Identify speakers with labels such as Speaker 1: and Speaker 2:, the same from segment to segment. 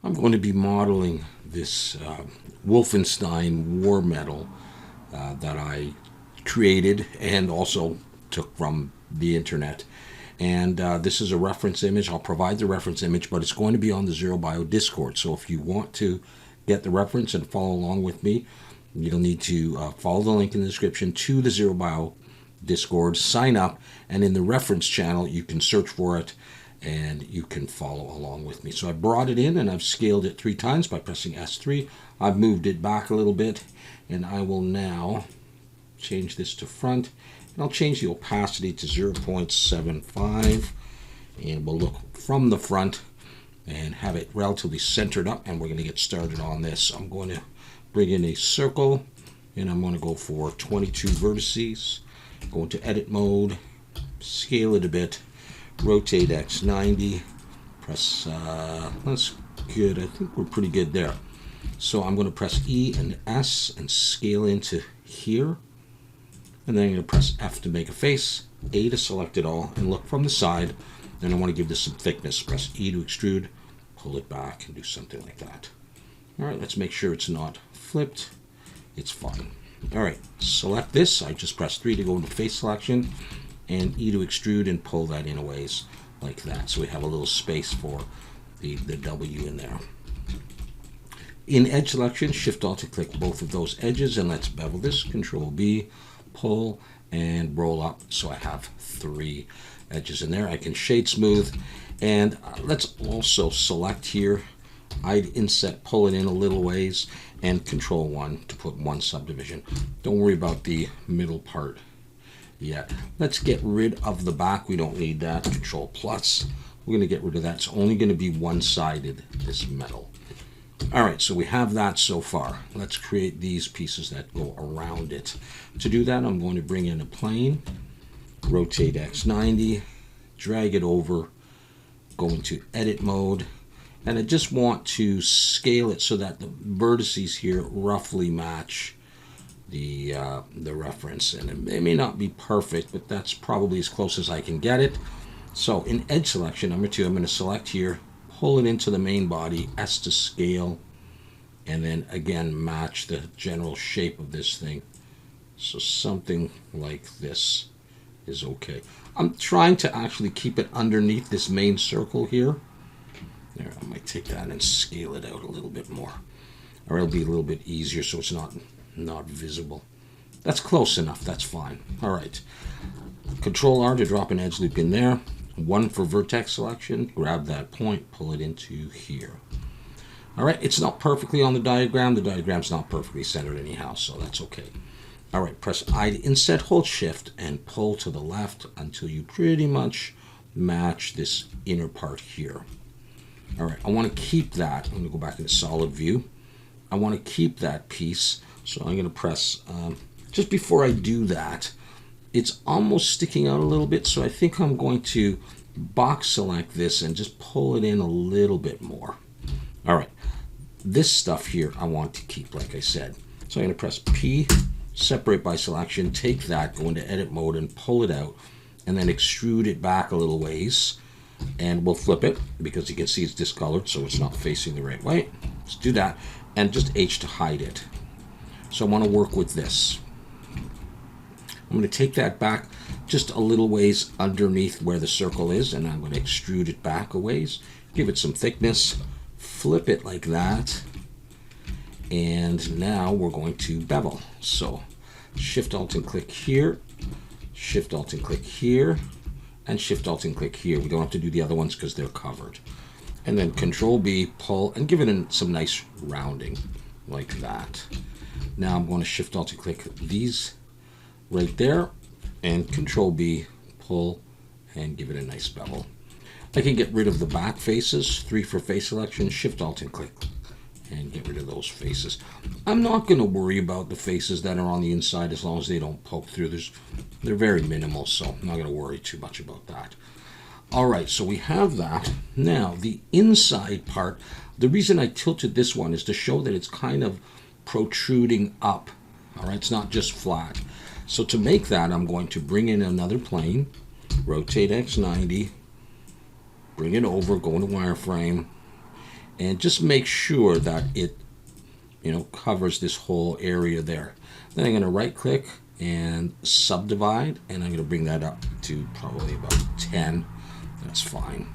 Speaker 1: I'm going to be modeling this Wolfenstein war medal that I created and also took from the internet. And this is a reference image. I'll provide the reference image, but it's going to be on the Zero Bio Discord. So if you want to get the reference and follow along with me, you'll need to follow the link in the description to the Zero Bio Discord, sign up, and in the reference channel, you can search for it and you can follow along with me. So I brought it in and I've scaled it 3 times by pressing S3. I've moved it back a little bit, and I will now change this to front, and I'll change the opacity to 0.75, and we'll look from the front and have it relatively centered up, and we're going to get started on this. I'm going to bring in a circle, and I'm going to go for 22 vertices, go into edit mode, scale it a bit, rotate X 90, press, that's good, I think we're pretty good there. So I'm going to press E and S and scale into here, and then I'm going to press F to make a face, A to select it all, and look from the side. Then I want to give this some thickness, press E to extrude, pull it back, and do something like that. Alright, let's make sure it's not flipped, it's fine. Alright, select this, I just press 3 to go into face selection, and E to extrude and pull that in a ways like that. So we have a little space for the W in there. In edge selection, Shift Alt to click both of those edges, and let's bevel this, Control B, pull, and roll up. So I have 3 edges in there. I can shade smooth, and let's also select here, I'd inset, pull it in a little ways, and Control 1 to put 1 subdivision. Don't worry about the middle part yet. Let's get rid of the back. We don't need that. Control plus. We're going to get rid of that. It's only going to be one-sided, this metal. Alright, so we have that so far. Let's create these pieces that go around it. To do that, I'm going to bring in a plane, rotate X90, drag it over, go into edit mode, and I just want to scale it so that the vertices here roughly match the reference, and it may not be perfect, but that's probably as close as I can get it. So in edge selection, number 2, I'm going to select here, pull it into the main body, S to scale, and then again match the general shape of this thing. So something like this is okay. I'm trying to actually keep it underneath this main circle here. There, I might take that and scale it out a little bit more, or it'll be a little bit easier so it's not visible. That's close enough, that's fine. Alright, Control R to drop an edge loop in there, 1 for vertex selection, grab that point, pull it into here. Alright, it's not perfectly on the diagram's not perfectly centered anyhow, so that's okay. Alright, press I to inset, hold Shift, and pull to the left until you pretty much match this inner part here. Alright, I want to keep that. I'm going to go back into solid view. I want to keep that piece, so I'm going to press, just before I do that, it's almost sticking out a little bit, so I think I'm going to box select this and just pull it in a little bit more. Alright, this stuff here I want to keep, like I said. So I'm going to press P, separate by selection, take that, go into edit mode and pull it out, and then extrude it back a little ways. And we'll flip it because you can see it's discolored, so it's not facing the right way. Let's do that, and just H to hide it. So I want to work with this. I'm going to take that back just a little ways underneath where the circle is, and I'm going to extrude it back a ways, give it some thickness, flip it like that, and now we're going to bevel. So Shift Alt and click here, Shift Alt and click here, and Shift Alt and click here. We don't have to do the other ones because they're covered. And then Control B, pull, and give it some nice rounding like that. Now I'm going to Shift Alt and click these right there, and Control B, pull, and give it a nice bevel. I can get rid of the back faces, 3 for face selection, Shift Alt and click, and get rid of those faces. I'm not going to worry about the faces that are on the inside as long as they don't poke through. They're very minimal, so I'm not going to worry too much about that. Alright, so we have that. Now, the inside part, the reason I tilted this one is to show that it's kind of protruding up. Alright, it's not just flat. So to make that, I'm going to bring in another plane, rotate X90, bring it over, go into wireframe, and just make sure that it, covers this whole area there. Then I'm going to right click and subdivide, and I'm going to bring that up to probably about 10. That's fine.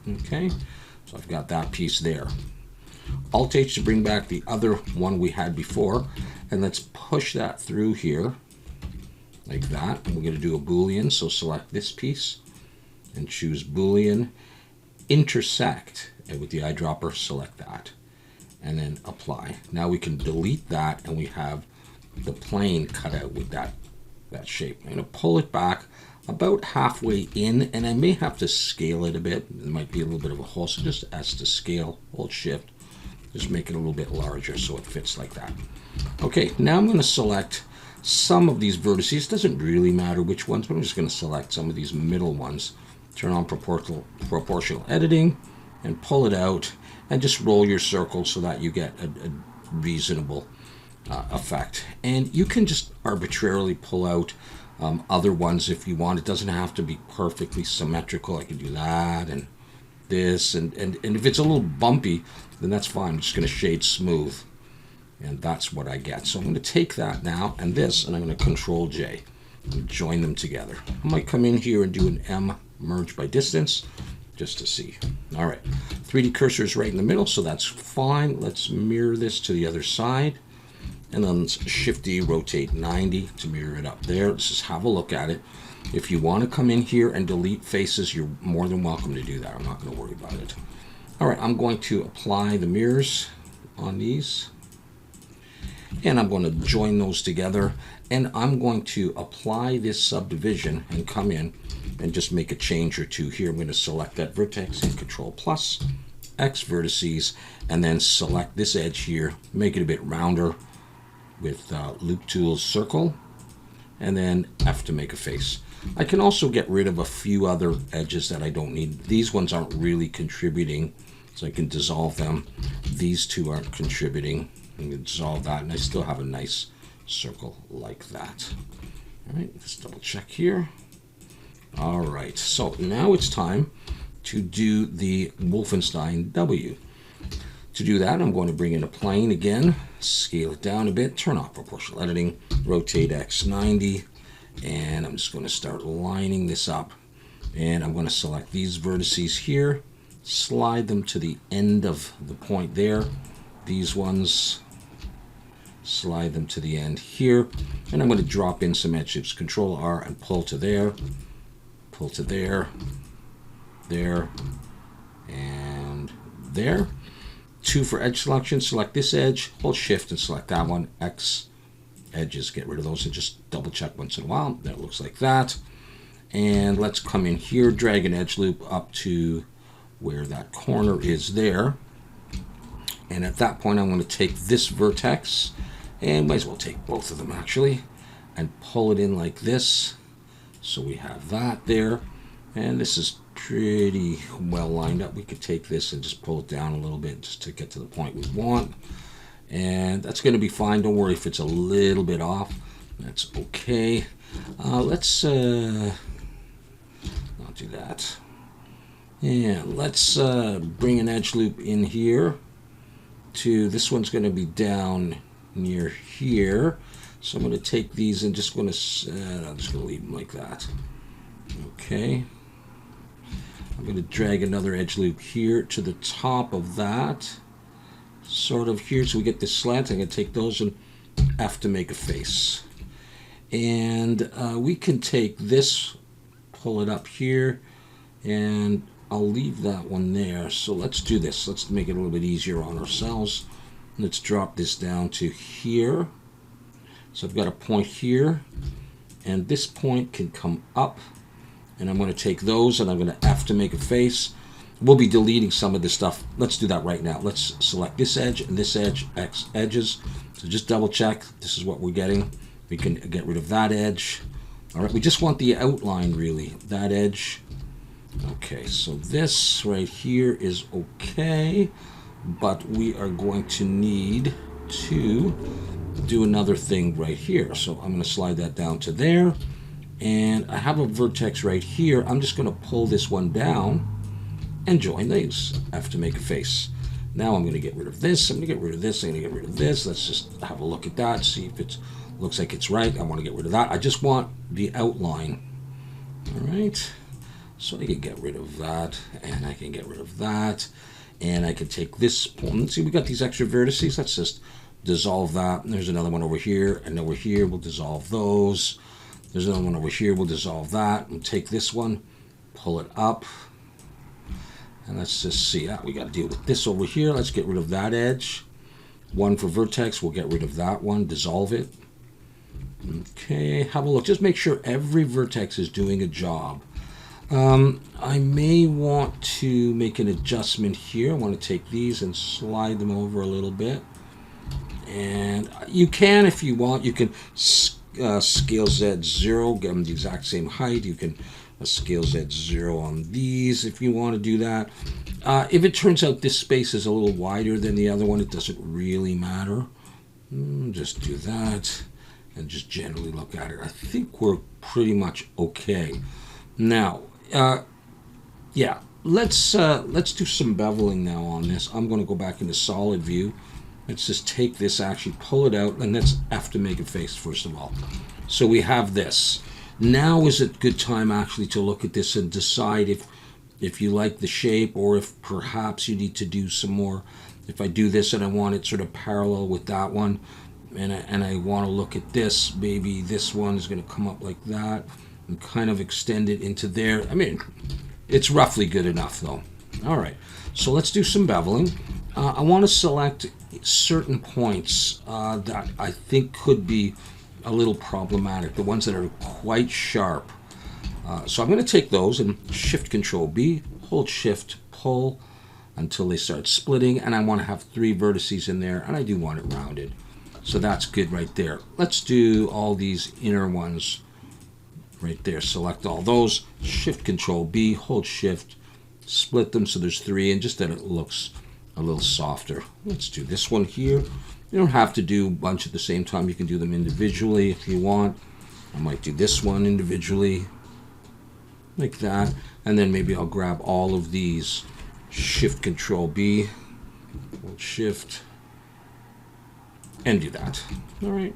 Speaker 1: Okay, so I've got that piece there. Alt H to bring back the other one we had before, and let's push that through here like that. And we're going to do a Boolean, so select this piece and choose Boolean intersect, and with the eyedropper select that and then apply. Now we can delete that, and we have the plane cut out with that shape. I'm going to pull it back about halfway in, and I may have to scale it a bit. There might be a little bit of a hole, so just as to scale, hold shift, just make it a little bit larger so it fits like that. Okay, now I'm going to select some of these vertices. It doesn't really matter which ones, but I'm just going to select some of these middle ones. Turn on proportional editing and pull it out, and just roll your circle so that you get a reasonable effect. And you can just arbitrarily pull out other ones if you want. It doesn't have to be perfectly symmetrical. I can do that and this, and if it's a little bumpy, then that's fine. I'm just going to shade smooth, and that's what I get. So I'm going to take that now and this, and I'm going to Control J and join them together. I might come in here and do an M merge by distance just to see. All right, 3D cursor is right in the middle, so that's fine. Let's mirror this to the other side, and then Shift D, rotate 90 to mirror it up there. Let's just have a look at it. If you want to come in here and delete faces, you're more than welcome to do that. I'm not going to worry about it. All right, I'm going to apply the mirrors on these, and I'm going to join those together, and I'm going to apply this subdivision and come in and just make a change or two here. I'm going to select that vertex and Control plus X vertices, and then select this edge here, make it a bit rounder with Loop Tools circle, and then F to make a face. I can also get rid of a few other edges that I don't need. These ones aren't really contributing, so I can dissolve them. These two aren't contributing. I can dissolve that, and I still have a nice circle like that. All right, let's double check here. All right, so now it's time to do the Wolfenstein W. To do that, I'm going to bring in a plane again, scale it down a bit, turn off proportional editing, rotate X 90, and I'm just going to start lining this up. And I'm going to select these vertices here, slide them to the end of the point there. These ones, slide them to the end here, and I'm going to drop in some edge shapes. Control R and pull to there, pull to there, there, and there. 2 for edge selection. Select this edge, hold shift and select that one. X edges, get rid of those, and just double check once in a while. That looks like that. And let's come in here, drag an edge loop up to where that corner is there. And at that point, I'm going to take this vertex, and might as well take both of them actually, and pull it in like this. So we have that there, and this is pretty well lined up. We could take this and just pull it down a little bit just to get to the point we want, and that's going to be fine. Don't worry if it's a little bit off, that's okay. Let's not do that. Yeah, let's bring an edge loop in here to, this one's going to be down near here, so I'm going to take these and just going to I'm just going to leave them like that. Okay, I'm going to drag another edge loop here to the top of that, sort of here, so we get this slant. I'm going to take those and F to make a face. And we can take this, pull it up here, and I'll leave that one there. So let's do this. Let's make it a little bit easier on ourselves. Let's drop this down to here. So I've got a point here, and this point can come up, and I'm going to take those and I'm going to F to make a face. We'll be deleting some of this stuff. Let's do that right now. Let's select this edge and this edge, X edges. So just double check. This is what we're getting. We can get rid of that edge. All right, we just want the outline really, that edge. Okay, so this right here is okay, but we are going to need to do another thing right here. So I'm going to slide that down to there, and I have a vertex right here. I'm just going to pull this one down and join these. F to make a face. Now I'm going to get rid of this. I'm going to get rid of this. I'm going to get rid of this. Let's just have a look at that. See if it looks like it's right. I want to get rid of that. I just want the outline. All right. So I can get rid of that, and I can get rid of that, and I can take this point. See, we got these extra vertices. Let's just dissolve that. And there's another one over here, and over here. We'll dissolve those. There's another one over here. We'll dissolve that. We'll take this one, pull it up. And let's just see, we got to deal with this over here. Let's get rid of that edge. One for vertex, we'll get rid of that one, dissolve it. Okay, have a look. Just make sure every vertex is doing a job. I may want to make an adjustment here. I want to take these and slide them over a little bit. And you can, if you want, you can scale Z0, get them the exact same height. You can scale Z0 on these if you want to do that. If it turns out this space is a little wider than the other one, it doesn't really matter. Just do that and just generally look at it. I think we're pretty much okay. Now, yeah, let's do some beveling now on this. I'm going to go back into solid view. Let's just take this, actually pull it out, and let's have to make a face first of all. So we have this. Now is a good time actually to look at this and decide if you like the shape, or if perhaps you need to do some more. If I do this and I want it sort of parallel with that one, and I want to look at this, maybe this one is going to come up like that and kind of extend it into there. I mean, it's roughly good enough though. All right, so let's do some beveling. I want to select certain points that I think could be a little problematic, the ones that are quite sharp. So I'm going to take those and Shift Control B, hold Shift, pull until they start splitting, and I want to have 3 vertices in there, and I do want it rounded. So that's good right there. Let's do all these inner ones right there. Select all those, Shift Control B, hold Shift, split them so there's 3, and just that it looks a little softer. Let's do this one here. You don't have to do a bunch at the same time. You can do them individually if you want. I might do this one individually, like that. And then maybe I'll grab all of these, Shift Control B, hold Shift, and do that. All right.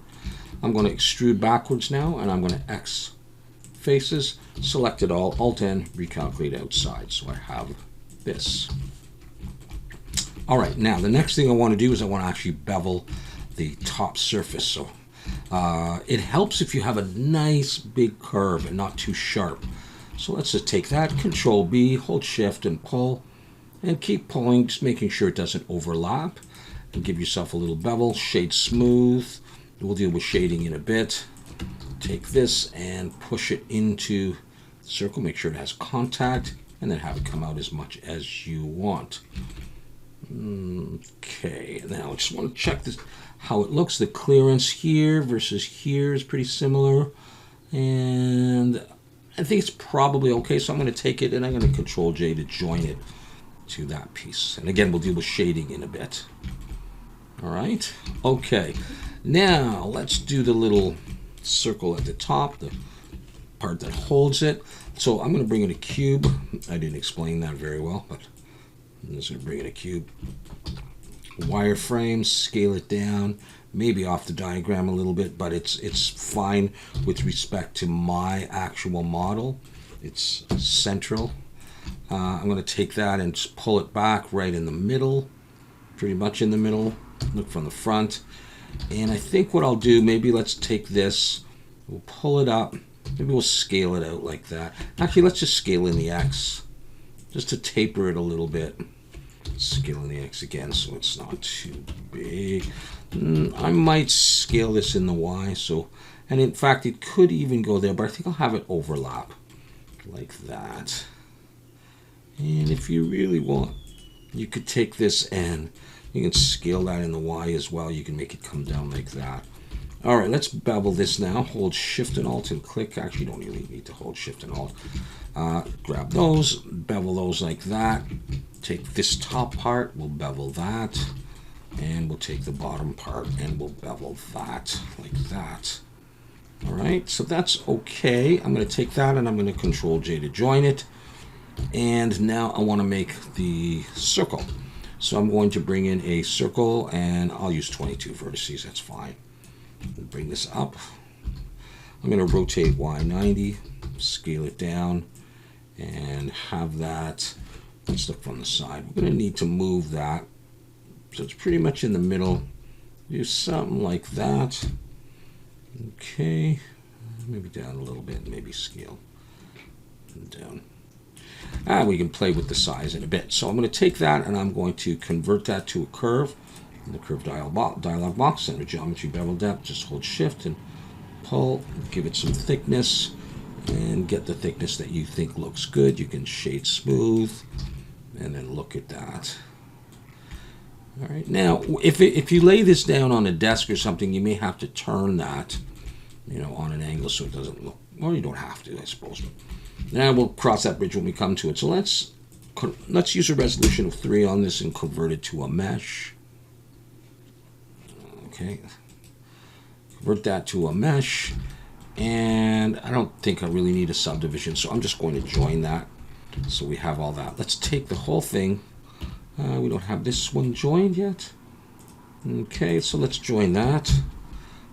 Speaker 1: I'm going to extrude backwards now, and I'm going to X faces, select it all, Alt N, recalculate outside. So I have this. All right, now the next thing I want to do is I want to actually bevel the top surface. So it helps if you have a nice big curve and not too sharp. So let's just take that, Control B, hold Shift and pull, and keep pulling, just making sure it doesn't overlap. And give yourself a little bevel, shade smooth. We'll deal with shading in a bit. Take this and push it into the circle, make sure it has contact, and then have it come out as much as you want. Okay, now I just want to check this, how it looks. The clearance here versus here is pretty similar, and I think it's probably okay. So I'm going to take it and I'm going to Control J to join it to that piece. And again, we'll deal with shading in a bit. All right, okay. Now let's do the little circle at the top, the part that holds it. So I'm going to bring in a cube. I didn't explain that very well, but I'm just going to bring in a cube. Wireframe, scale it down, maybe off the diagram a little bit, but it's fine with respect to my actual model. It's central. I'm going to take that and just pull it back right in the middle, pretty much in the middle. Look from the front. And I think what I'll do, maybe let's take this, we'll pull it up, maybe we'll scale it out like that. Actually, let's just scale in the X, just to taper it a little bit. Scale in the X again so it's not too big. I might scale this in the Y, so, and in fact it could even go there, but I think I'll have it overlap like that. And if you really want, you could take this and you can scale that in the Y as well. You can make it come down like that. All right, let's bevel this now. Hold Shift and Alt and click. Actually, you don't really need to hold Shift and Alt. Grab those, bevel those like that. Take this top part, we'll bevel that. And we'll take the bottom part and we'll bevel that like that. All right, so that's okay. I'm going to take that and I'm going to Control J to join it. And now I want to make the circle. So I'm going to bring in a circle, and I'll use 22 vertices, that's fine. Bring this up. I'm going to rotate Y90, scale it down, and have that. Let's look from the side. We're going to need to move that so it's pretty much in the middle. Do something like that. Okay, maybe down a little bit, maybe scale down. And we can play with the size in a bit. So I'm going to take that and I'm going to convert that to a curve. In the curve dialog box, center geometry, bevel depth, just hold shift and pull, give it some thickness, and get the thickness that you think looks good. You can shade smooth, and then look at that. All right, now if you lay this down on a desk or something, you may have to turn that, on an angle so it doesn't look, well, you don't have to, I suppose. Now we'll cross that bridge when we come to it. So let's use a resolution of 3 on this and convert it to a mesh. Okay, convert that to a mesh, and I don't think I really need a subdivision, so I'm just going to join that. So we have all that. Let's take the whole thing. We don't have this one joined yet. Okay, so let's join that.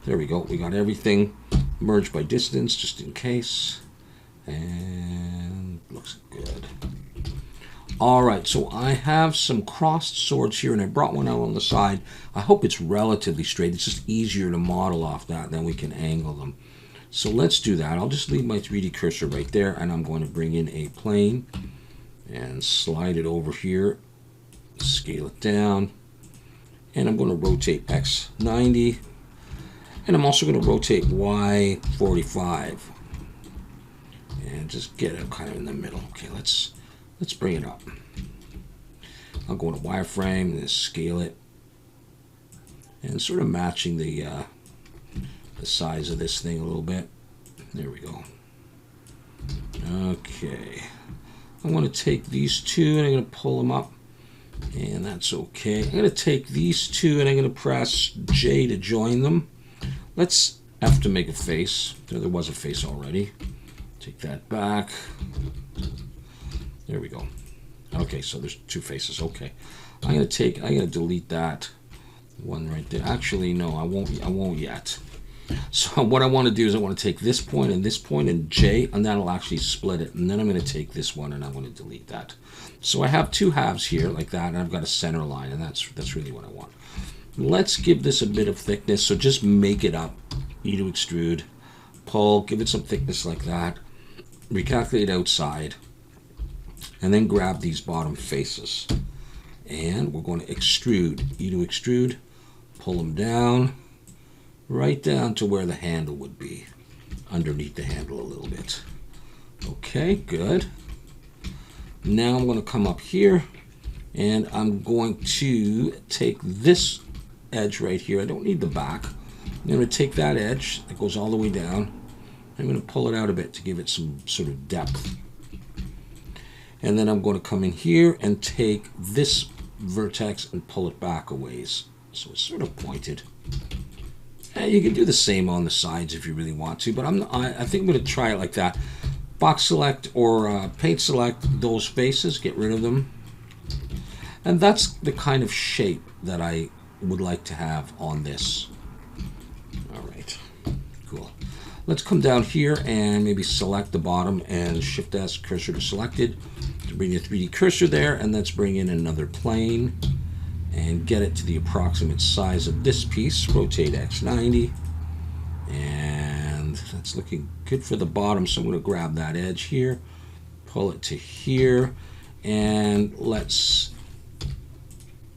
Speaker 1: There we go. We got everything merged by distance, just in case. And looks good. All right, so I have some crossed swords here, and I brought one out on the side. I hope it's relatively straight. It's just easier to model off that, then we can angle them. So let's do that. I'll just leave my 3D cursor right there, and I'm going to bring in a plane and slide it over here, scale it down, and I'm going to rotate X 90, and I'm also going to rotate Y 45, and just get it kind of in the middle. Okay, let's bring it up. I'll go into wireframe and scale it, and sort of matching the size of this thing a little bit. There we go. Okay, I'm going to take these two and I'm going to pull them up, and that's okay. I'm going to take these two and I'm going to press J to join them. Let's have to make a face. There was a face already. Take that back. There we go. Okay, so there's 2 faces. Okay, I'm going to delete that one right there. Actually, no, I won't yet. So what I want to do is I want to take this point and J, and that'll actually split it. And then I'm going to take this one and I'm going to delete that. So I have 2 halves here like that, and I've got a center line, and that's really what I want. Let's give this a bit of thickness. So just make it up. E to extrude, pull, give it some thickness like that. Recalculate outside, and then grab these bottom faces. And we're going to extrude, E to extrude, pull them down, right down to where the handle would be, underneath the handle a little bit. Okay, good. Now I'm going to come up here, and I'm going to take this edge right here. I don't need the back. I'm going to take that edge that goes all the way down. I'm going to pull it out a bit to give it some sort of depth. And then I'm going to come in here and take this vertex and pull it back a ways, so it's sort of pointed. And you can do the same on the sides if you really want to, but I think I'm going to try it like that. Box select or paint select those faces, get rid of them. And that's the kind of shape that I would like to have on this. All right, cool. Let's come down here and maybe select the bottom and Shift S cursor to selected to bring your 3D cursor there, and let's bring in another plane and get it to the approximate size of this piece. Rotate X90, and that's looking good for the bottom, so I'm going to grab that edge here, pull it to here, and let's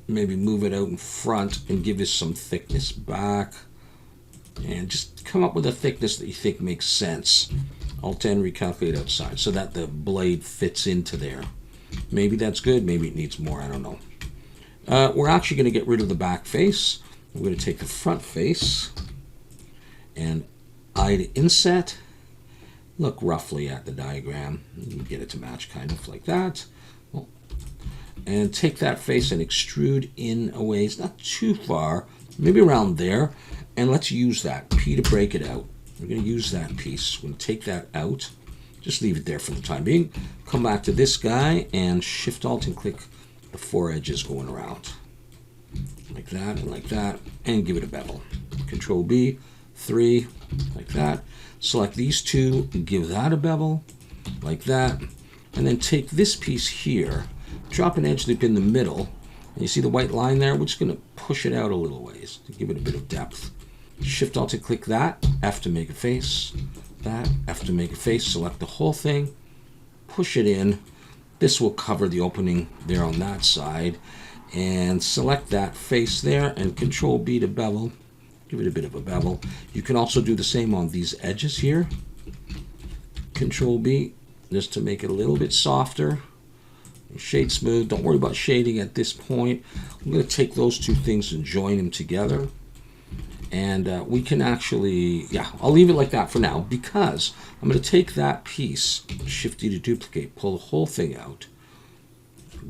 Speaker 1: maybe move it out in front and give us some thickness back, and just come up with a thickness that you think makes sense. Alt-N, recalculate outside so that the blade fits into there. Maybe that's good, maybe it needs more, I don't know. We're actually going to get rid of the back face. We're going to take the front face and I to inset, look roughly at the diagram, get it to match kind of like that. And take that face and extrude in a ways, not too far, maybe around there, and let's use that P to break it out. We're going to use that piece. We're going to take that out, just leave it there for the time being. Come back to this guy and Shift Alt and click the 4 edges going around. Like that and like that, and give it a bevel. Control B, 3, like that. Select these two, give that a bevel, like that. And then take this piece here, drop an edge loop in the middle, and you see the white line there? We're just going to push it out a little ways to give it a bit of depth. Shift Alt to click that, F to make a face, that, F to make a face, select the whole thing, push it in. This will cover the opening there on that side. And select that face there and Control B to bevel. Give it a bit of a bevel. You can also do the same on these edges here. Control B, just to make it a little bit softer. Shade smooth. Don't worry about shading at this point. I'm going to take those two things and join them together. And we can actually, yeah, I'll leave it like that for now because I'm going to take that piece, Shift D to duplicate, pull the whole thing out.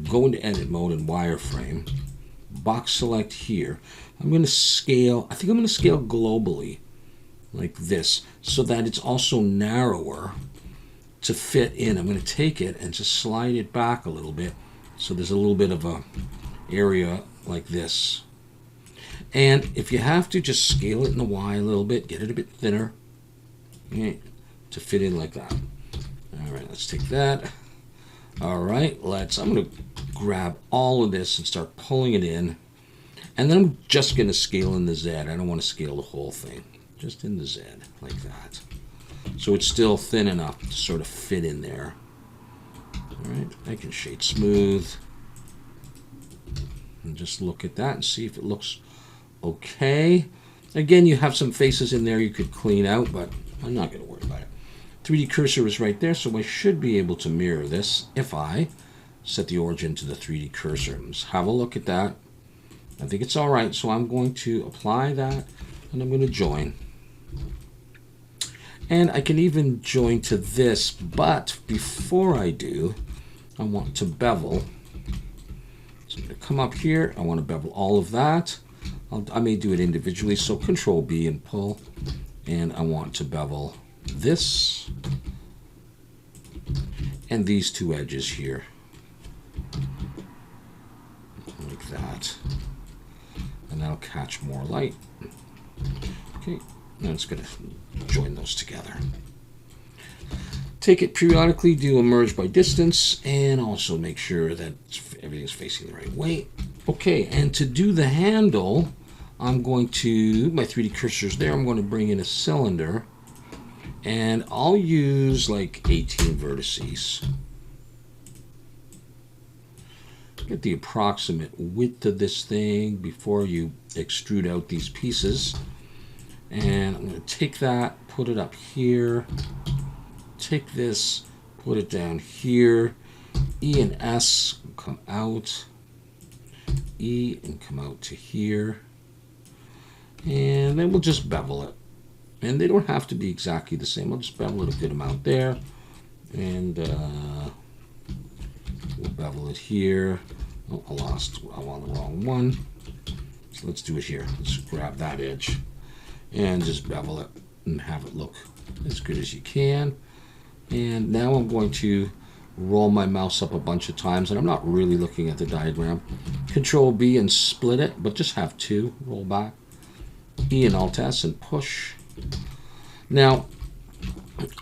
Speaker 1: Go into edit mode and wireframe, box select here. I'm going to scale, I think I'm going to scale globally like this so that it's also narrower to fit in. I'm going to take it and just slide it back a little bit so there's a little bit of a area like this. And if you have to, just scale it in the Y a little bit, get it a bit thinner, okay, to fit in like that. All right, let's take that. All right, I'm going to grab all of this and start pulling it in. And then I'm just going to scale in the Z. I don't want to scale the whole thing, just in the Z, like that. So it's still thin enough to sort of fit in there. All right, I can shade smooth. And just look at that and see if it looks okay. Again, you have some faces in there you could clean out, but I'm not going to worry about it. 3D cursor is right there, so I should be able to mirror this if I set the origin to the 3D cursor. Let's have a look at that. I think it's all right, so I'm going to apply that, and I'm going to join. And I can even join to this, but before I do, I want to bevel. So I'm going to come up here. I want to bevel all of that. I may do it individually, so Control B and pull. And I want to bevel this and these two edges here, like that. And that'll catch more light. Okay, now it's going to join those together. Take it periodically, do a merge by distance, and also make sure that everything's facing the right way. Okay, and to do the handle, I'm going to, my 3D cursor's there, I'm going to bring in a cylinder, and I'll use like 18 vertices. Get the approximate width of this thing before you extrude out these pieces. And I'm going to take that, put it up here, take this, put it down here, E and S come out, E and come out to here, and then we'll just bevel it. And they don't have to be exactly the same. I'll just bevel it a good amount there, and we'll bevel it here. Oh, I want the wrong one. So let's do it here. Let's grab that edge and just bevel it and have it look as good as you can. And now I'm going to roll my mouse up a bunch of times, and I'm not really looking at the diagram. Control B and split it, but just have two. Roll back. E and Alt S and push. Now,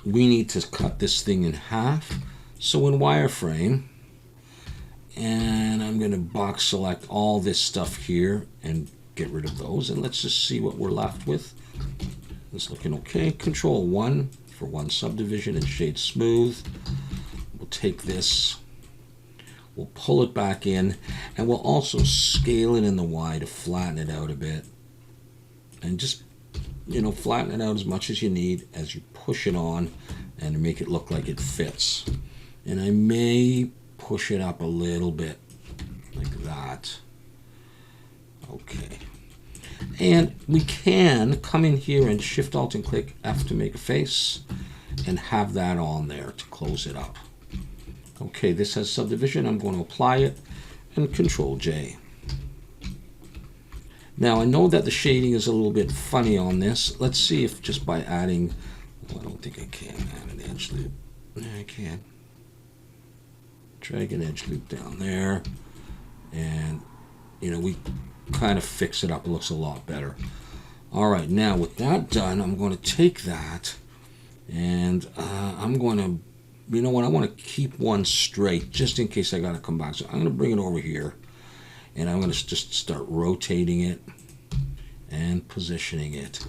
Speaker 1: we need to cut this thing in half. So in wireframe, and I'm going to box select all this stuff here and get rid of those. And let's just see what we're left with. It's looking okay. Control 1 for one subdivision and shade smooth. We'll take this, we'll pull it back in, and we'll also scale it in the Y to flatten it out a bit. And just, flatten it out as much as you need as you push it on and make it look like it fits. And I may push it up a little bit like that. Okay. And we can come in here and Shift Alt and click F to make a face and have that on there to close it up. Okay, this has subdivision. I'm going to apply it and Control J. Now I know that the shading is a little bit funny on this. Let's see if just by adding, well, I don't think I can add an edge loop. I can. Drag an edge loop down there. And, we kind of fix it up. It looks a lot better. All right, now with that done, I'm going to take that and I'm going to, I want to keep one straight just in case I got to come back. So I'm going to bring it over here and I'm going to just start rotating it and positioning it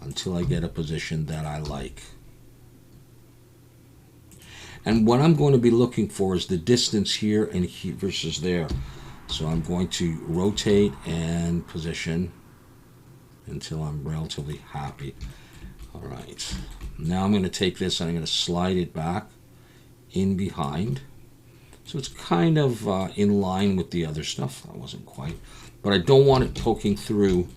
Speaker 1: until I get a position that I like. And what I'm going to be looking for is the distance here and here versus there. So I'm going to rotate and position until I'm relatively happy. All right. Now I'm going to take this and I'm going to slide it back in behind. So it's kind of in line with the other stuff. That wasn't quite. But I don't want it poking through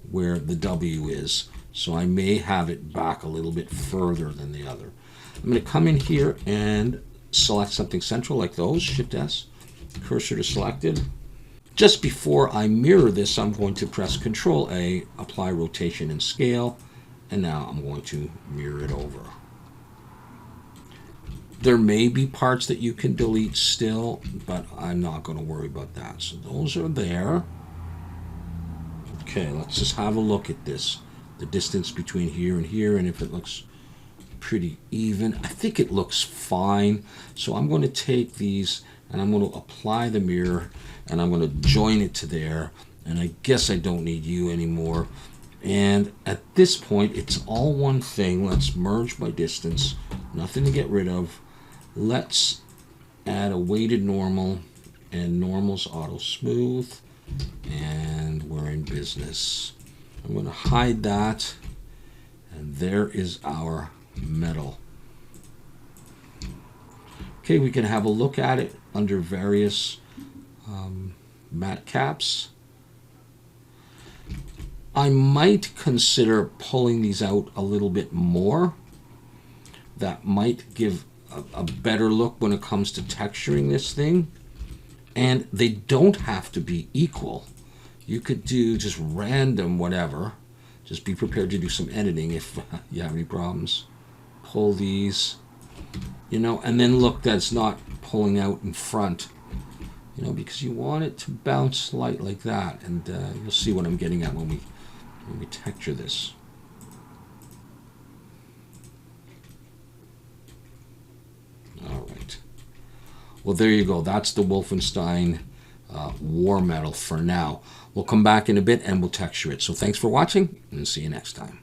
Speaker 1: where the W is. So I may have it back a little bit further than the other. I'm going to come in here and select something central like those, Shift S, cursor to selected. Just before I mirror this, I'm going to press Control A, apply rotation and scale, and now I'm going to mirror it over. There may be parts that you can delete still, but I'm not going to worry about that. So those are there. Okay, let's just have a look at this. The distance between here and if it looks pretty even. I think it looks fine. So I'm going to take these and I'm going to apply the mirror and I'm going to join it to there. And I guess I don't need you anymore. And at this point, it's all one thing. Let's merge by distance. Nothing to get rid of. Let's add a weighted normal, and normal's auto smooth, and we're in business. I'm going to hide that, and there is our metal. Okay, we can have a look at it under various matte caps. I might consider pulling these out a little bit more. That might give a better look when it comes to texturing this thing. And they don't have to be equal. You could do just random whatever. Just be prepared to do some editing if you have any problems. Pull these, and then look that it's not pulling out in front, because you want it to bounce light like that. And you'll see what I'm getting at when we texture this. All right. Well, there you go. That's the Wolfenstein war metal for now. We'll come back in a bit and we'll texture it. So thanks for watching and see you next time.